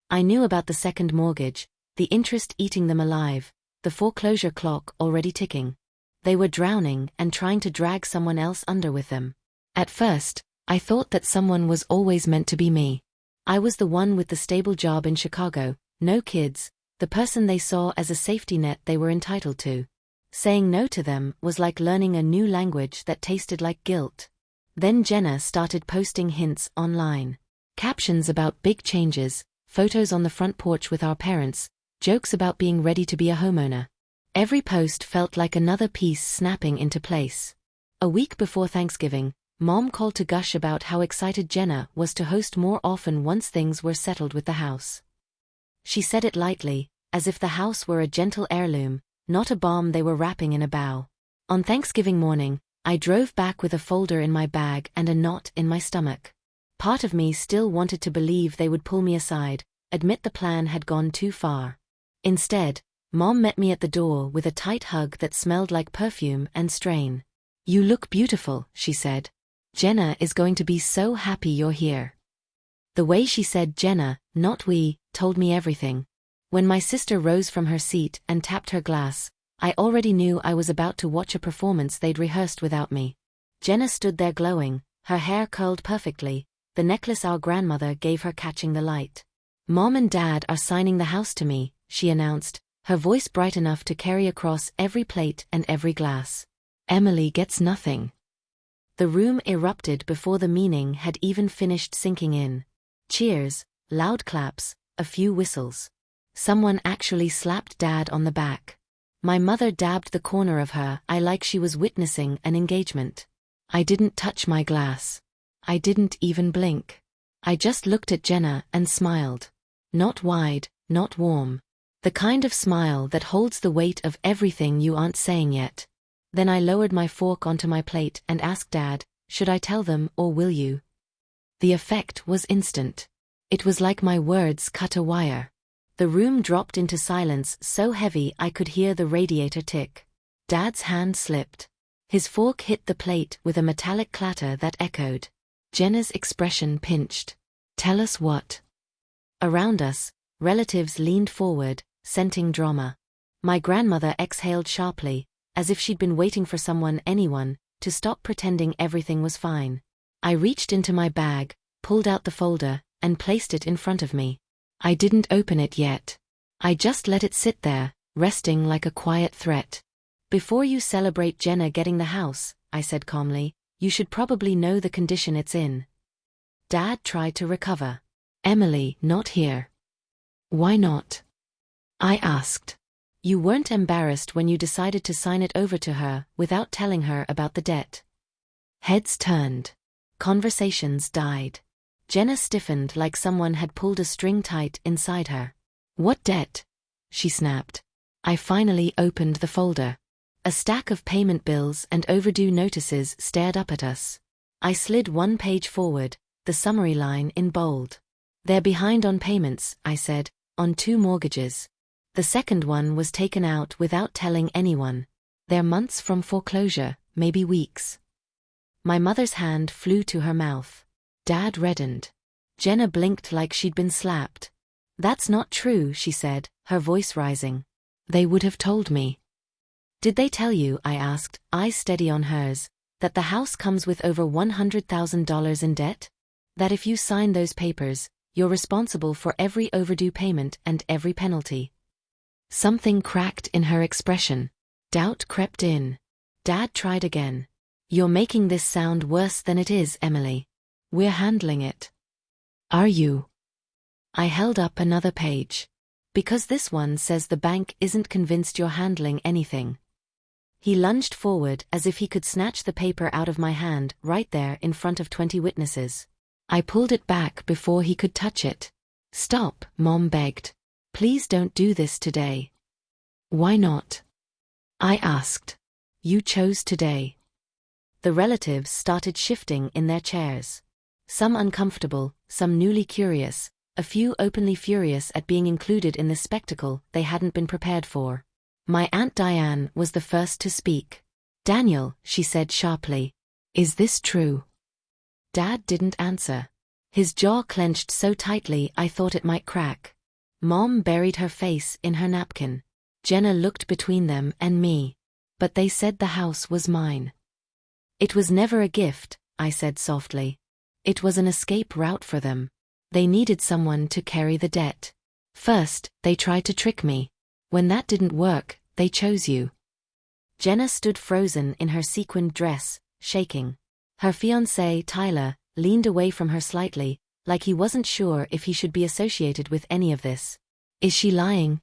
I knew about the second mortgage, the interest eating them alive, the foreclosure clock already ticking. They were drowning and trying to drag someone else under with them. At first, I thought that someone was always meant to be me. I was the one with the stable job in Chicago, no kids, the person they saw as a safety net they were entitled to. Saying no to them was like learning a new language that tasted like guilt. Then Jenna started posting hints online. Captions about big changes, photos on the front porch with our parents, jokes about being ready to be a homeowner. Every post felt like another piece snapping into place. A week before Thanksgiving, Mom called to gush about how excited Jenna was to host more often once things were settled with the house. She said it lightly, as if the house were a gentle heirloom, not a bomb they were wrapping in a bow. On Thanksgiving morning, I drove back with a folder in my bag and a knot in my stomach. Part of me still wanted to believe they would pull me aside, admit the plan had gone too far. Instead, Mom met me at the door with a tight hug that smelled like perfume and strain. "You look beautiful," she said. "Jenna is going to be so happy you're here." The way she said Jenna, not we, told me everything. When my sister rose from her seat and tapped her glass, I already knew I was about to watch a performance they'd rehearsed without me. Jenna stood there glowing, her hair curled perfectly, the necklace our grandmother gave her catching the light. "Mom and Dad are signing the house to me," she announced, her voice bright enough to carry across every plate and every glass. "Emily gets nothing." The room erupted before the meaning had even finished sinking in. Cheers, loud claps, a few whistles. Someone actually slapped Dad on the back. My mother dabbed the corner of her eye like she was witnessing an engagement. I didn't touch my glass. I didn't even blink. I just looked at Jenna and smiled. Not wide, not warm. The kind of smile that holds the weight of everything you aren't saying yet. Then I lowered my fork onto my plate and asked Dad, "Should I tell them or will you?" The effect was instant. It was like my words cut a wire. The room dropped into silence so heavy I could hear the radiator tick. Dad's hand slipped. His fork hit the plate with a metallic clatter that echoed. Jenna's expression pinched. "Tell us what?" Around us, relatives leaned forward, scenting drama. My grandmother exhaled sharply, as if she'd been waiting for anyone, to stop pretending everything was fine. I reached into my bag, pulled out the folder, and placed it in front of me. I didn't open it yet. I just let it sit there, resting like a quiet threat. "Before you celebrate Jenna getting the house," I said calmly, "you should probably know the condition it's in." Dad tried to recover. "Emily, not here." "Why not?" I asked. "You weren't embarrassed when you decided to sign it over to her without telling her about the debt." Heads turned. Conversations died. Jenna stiffened like someone had pulled a string tight inside her. "What debt?" she snapped. I finally opened the folder. A stack of payment bills and overdue notices stared up at us. I slid one page forward, the summary line in bold. "They're behind on payments," I said, "on 2 mortgages. The second one was taken out without telling anyone. They're months from foreclosure, maybe weeks." My mother's hand flew to her mouth. Dad reddened. Jenna blinked like she'd been slapped. "That's not true," she said, her voice rising. "They would have told me." "Did they tell you," I asked, eyes steady on hers, "that the house comes with over $100,000 in debt? That if you sign those papers, you're responsible for every overdue payment and every penalty?" Something cracked in her expression. Doubt crept in. Dad tried again. "You're making this sound worse than it is, Emily. We're handling it." "Are you?" I held up another page. "Because this one says the bank isn't convinced you're handling anything." He lunged forward as if he could snatch the paper out of my hand right there in front of 20 witnesses. I pulled it back before he could touch it. "Stop," Mom begged. "Please don't do this today." "Why not?" I asked. "You chose today." The relatives started shifting in their chairs. Some uncomfortable, some newly curious, a few openly furious at being included in this spectacle they hadn't been prepared for. My Aunt Diane was the first to speak. "Daniel," she said sharply, "is this true?" Dad didn't answer. His jaw clenched so tightly I thought it might crack. Mom buried her face in her napkin. Jenna looked between them and me. But they said the house was mine. It was never a gift, I said softly. It was an escape route for them. They needed someone to carry the debt. First, they tried to trick me. When that didn't work, they chose you. Jenna stood frozen in her sequined dress, shaking. Her fiancé, Tyler, leaned away from her slightly, like he wasn't sure if he should be associated with any of this. Is she lying?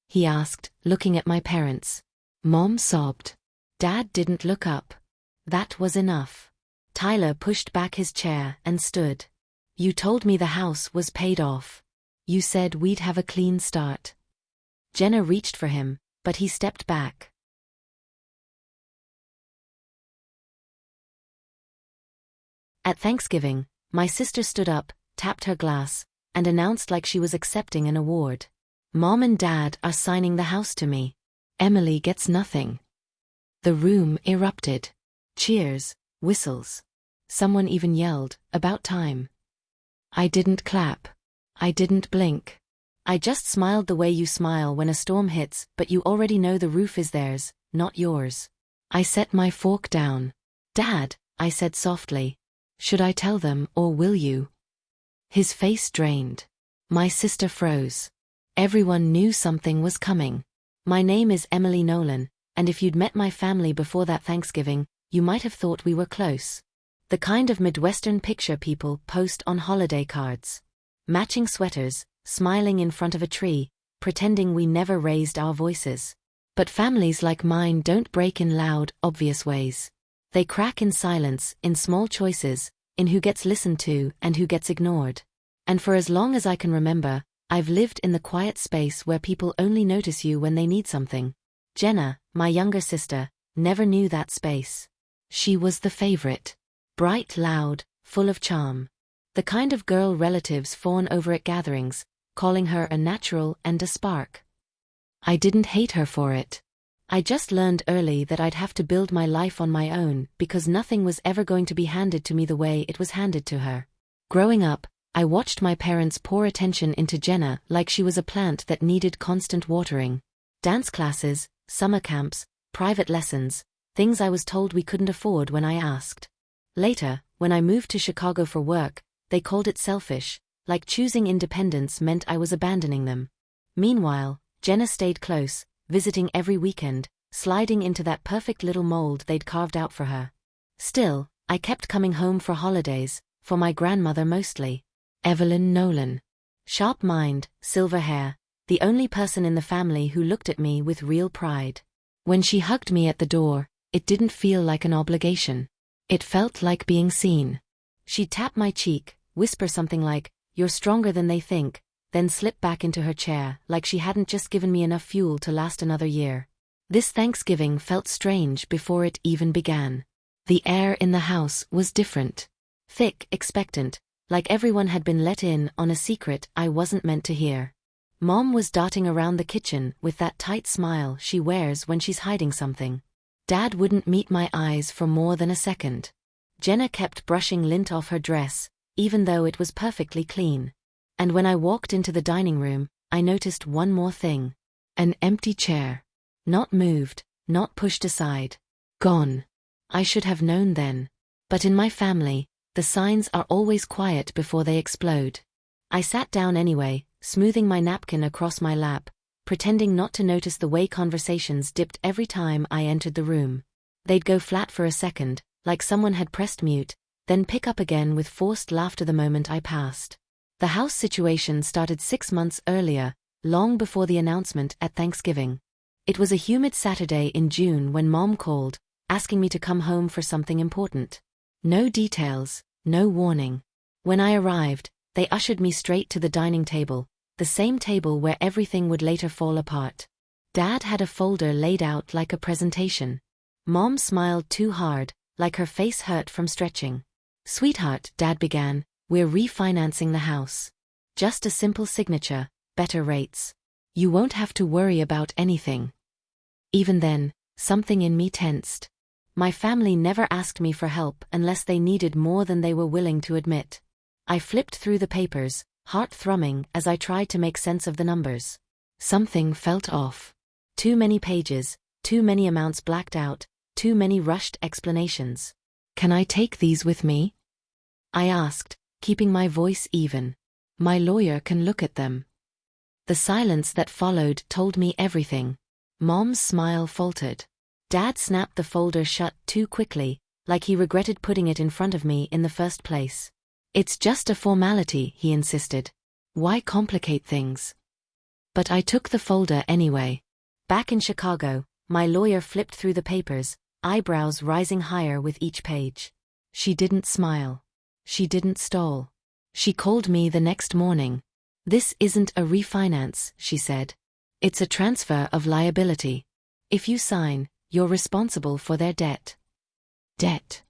He asked, looking at my parents. Mom sobbed. Dad didn't look up. That was enough. Tyler pushed back his chair and stood. You told me the house was paid off. You said we'd have a clean start. Jenna reached for him, but he stepped back. At Thanksgiving, my sister stood up, tapped her glass, and announced like she was accepting an award. Mom and Dad are signing the house to me. Emily gets nothing. The room erupted. Cheers, whistles. Someone even yelled, about time. I didn't clap. I didn't blink. I just smiled the way you smile when a storm hits, but you already know the roof is theirs, not yours. I set my fork down. Dad, I said softly. Should I tell them or will you? His face drained. My sister froze. Everyone knew something was coming. My name is Emily Nolan, and if you'd met my family before that Thanksgiving, you might have thought we were close. The kind of Midwestern picture people post on holiday cards. Matching sweaters, smiling in front of a tree, pretending we never raised our voices. But families like mine don't break in loud, obvious ways. They crack in silence, in small choices, in who gets listened to and who gets ignored. And for as long as I can remember, I've lived in the quiet space where people only notice you when they need something. Jenna, my younger sister, never knew that space. She was the favorite. Bright, loud, full of charm. The kind of girl relatives fawn over at gatherings, calling her a natural and a spark. I didn't hate her for it. I just learned early that I'd have to build my life on my own because nothing was ever going to be handed to me the way it was handed to her. Growing up, I watched my parents pour attention into Jenna like she was a plant that needed constant watering. Dance classes, summer camps, private lessons, things I was told we couldn't afford when I asked. Later, when I moved to Chicago for work, they called it selfish, like choosing independence meant I was abandoning them. Meanwhile, Jenna stayed close, visiting every weekend, sliding into that perfect little mold they'd carved out for her. Still, I kept coming home for holidays, for my grandmother mostly. Evelyn Nolan. Sharp mind, silver hair, the only person in the family who looked at me with real pride. When she hugged me at the door, it didn't feel like an obligation. It felt like being seen. She'd tap my cheek, whisper something like, "You're stronger than they think," then slip back into her chair like she hadn't just given me enough fuel to last another year. This Thanksgiving felt strange before it even began. The air in the house was different. Thick, expectant, like everyone had been let in on a secret I wasn't meant to hear. Mom was darting around the kitchen with that tight smile she wears when she's hiding something. Dad wouldn't meet my eyes for more than a second. Jenna kept brushing lint off her dress, even though it was perfectly clean. And when I walked into the dining room, I noticed one more thing. An empty chair. Not moved, not pushed aside. Gone. I should have known then. But in my family, the signs are always quiet before they explode. I sat down anyway, smoothing my napkin across my lap, pretending not to notice the way conversations dipped every time I entered the room. They'd go flat for a second, like someone had pressed mute, then pick up again with forced laughter the moment I passed. The house situation started 6 months earlier, long before the announcement at Thanksgiving. It was a humid Saturday in June when Mom called, asking me to come home for something important. No details, no warning. When I arrived, they ushered me straight to the dining table, the same table where everything would later fall apart. Dad had a folder laid out like a presentation. Mom smiled too hard, like her face hurt from stretching. "Sweetheart," Dad began, "we're refinancing the house. Just a simple signature, better rates. You won't have to worry about anything." Even then, something in me tensed. My family never asked me for help unless they needed more than they were willing to admit. I flipped through the papers, heart thrumming as I tried to make sense of the numbers. Something felt off. Too many pages, too many amounts blacked out, too many rushed explanations. "Can I take these with me?" I asked, keeping my voice even. "My lawyer can look at them." The silence that followed told me everything. Mom's smile faltered. Dad snapped the folder shut too quickly, like he regretted putting it in front of me in the first place. "It's just a formality," he insisted. "Why complicate things?" But I took the folder anyway. Back in Chicago, my lawyer flipped through the papers, eyebrows rising higher with each page. She didn't smile. She didn't stall. She called me the next morning. "This isn't a refinance," she said. "It's a transfer of liability. If you sign, you're responsible for their debt." Debt.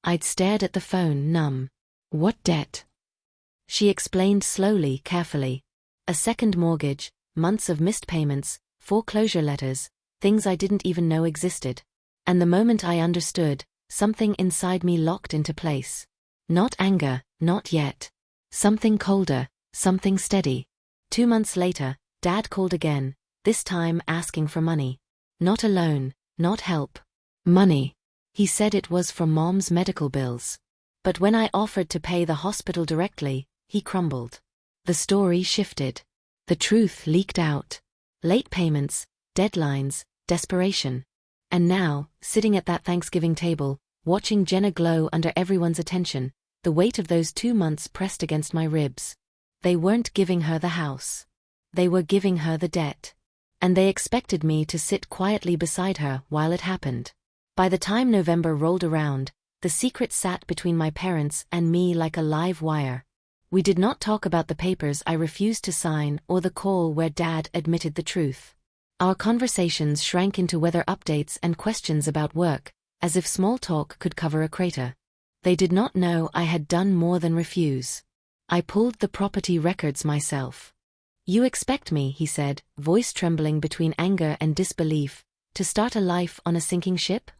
I'd stared at the phone, numb. "What debt?" She explained slowly, carefully. A second mortgage, months of missed payments, foreclosure letters, things I didn't even know existed. And the moment I understood, something inside me locked into place. Not anger, not yet. Something colder, something steady. 2 months later, Dad called again, this time asking for money. Not a loan, not help. Money. He said it was for Mom's medical bills. But when I offered to pay the hospital directly, he crumbled. The story shifted. The truth leaked out. Late payments, deadlines, desperation. And now, sitting at that Thanksgiving table, watching Jenna glow under everyone's attention, the weight of those 2 months pressed against my ribs. They weren't giving her the house. They were giving her the debt. And they expected me to sit quietly beside her while it happened. By the time November rolled around, the secret sat between my parents and me like a live wire. We did not talk about the papers I refused to sign or the call where Dad admitted the truth. Our conversations shrank into weather updates and questions about work, as if small talk could cover a crater. They did not know I had done more than refuse. I pulled the property records myself. "You expect me," he said, voice trembling between anger and disbelief, "to start a life on a sinking ship?"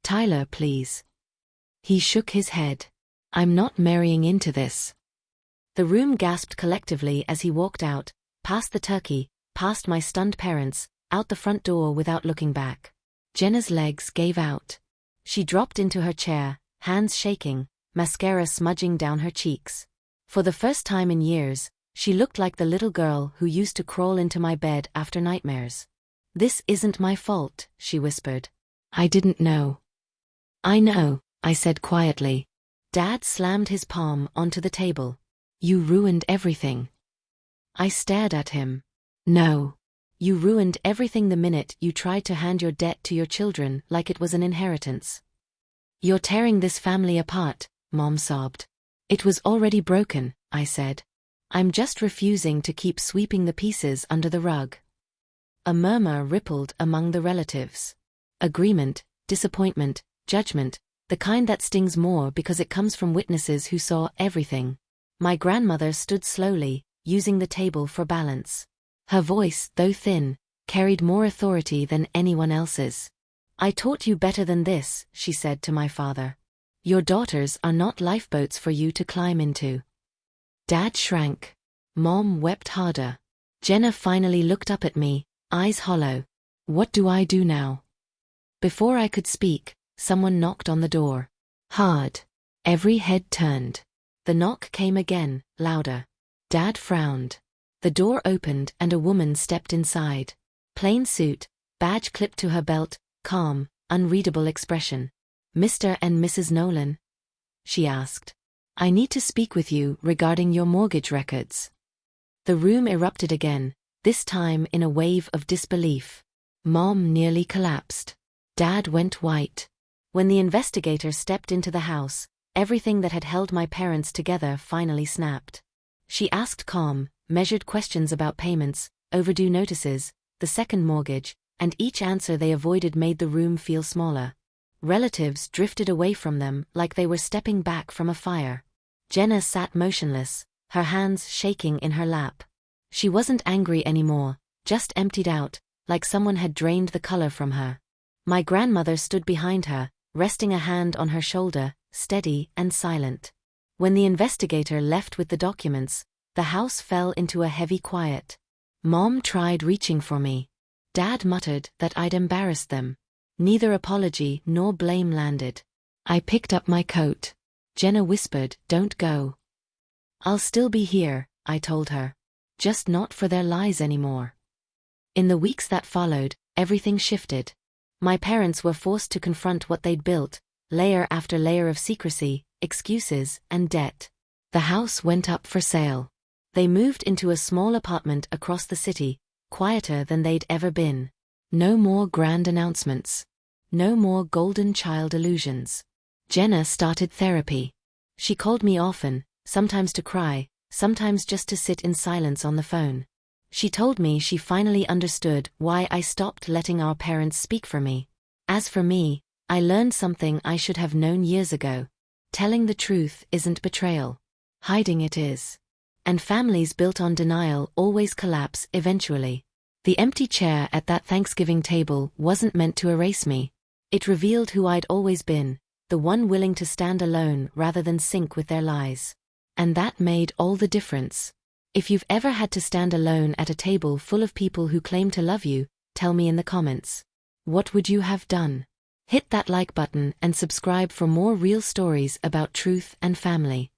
"Tyler, please." He shook his head. "I'm not marrying into this." The room gasped collectively as he walked out, past the turkey, past my stunned parents, out the front door without looking back. Jenna's legs gave out. She dropped into her chair, hands shaking, mascara smudging down her cheeks. For the first time in years, she looked like the little girl who used to crawl into my bed after nightmares. "This isn't my fault," she whispered. "I didn't know." "I know," I said quietly. Dad slammed his palm onto the table. "You ruined everything." I stared at him. "No. You ruined everything the minute you tried to hand your debt to your children like it was an inheritance." "You're tearing this family apart," Mom sobbed. "It was already broken," I said. "I'm just refusing to keep sweeping the pieces under the rug." A murmur rippled among the relatives. Agreement, disappointment, judgment, the kind that stings more because it comes from witnesses who saw everything. My grandmother stood slowly, using the table for balance. Her voice, though thin, carried more authority than anyone else's. "I taught you better than this," she said to my father. "Your daughters are not lifeboats for you to climb into." Dad shrank. Mom wept harder. Jenna finally looked up at me, eyes hollow. "What do I do now?" Before I could speak, someone knocked on the door. Hard. Every head turned. The knock came again, louder. Dad frowned. The door opened and a woman stepped inside. Plain suit, badge clipped to her belt, calm, unreadable expression. "Mr. and Mrs. Nolan?" she asked. "I need to speak with you regarding your mortgage records." The room erupted again, this time in a wave of disbelief. Mom nearly collapsed. Dad went white. When the investigator stepped into the house, everything that had held my parents together finally snapped. She asked calm, measured questions about payments, overdue notices, the second mortgage, and each answer they avoided made the room feel smaller. Relatives drifted away from them like they were stepping back from a fire. Jenna sat motionless, her hands shaking in her lap. She wasn't angry anymore, just emptied out, like someone had drained the color from her. My grandmother stood behind her, resting a hand on her shoulder, steady and silent. When the investigator left with the documents, The house fell into a heavy quiet. Mom tried reaching for me. Dad muttered that I'd embarrassed them. Neither apology nor blame landed. I picked up my coat. Jenna whispered, "Don't go." "I'll still be here," I told her. "Just not for their lies anymore." In the weeks that followed, everything shifted. My parents were forced to confront what they'd built, layer after layer of secrecy, excuses, and debt. The house went up for sale. They moved into a small apartment across the city, quieter than they'd ever been. No more grand announcements. No more golden child illusions. Jenna started therapy. She called me often, sometimes to cry, sometimes just to sit in silence on the phone. She told me she finally understood why I stopped letting our parents speak for me. As for me, I learned something I should have known years ago. Telling the truth isn't betrayal. Hiding it is. And families built on denial always collapse eventually. The empty chair at that Thanksgiving table wasn't meant to erase me. It revealed who I'd always been, the one willing to stand alone rather than sink with their lies. And that made all the difference. If you've ever had to stand alone at a table full of people who claim to love you, tell me in the comments. What would you have done? Hit that like button and subscribe for more real stories about truth and family.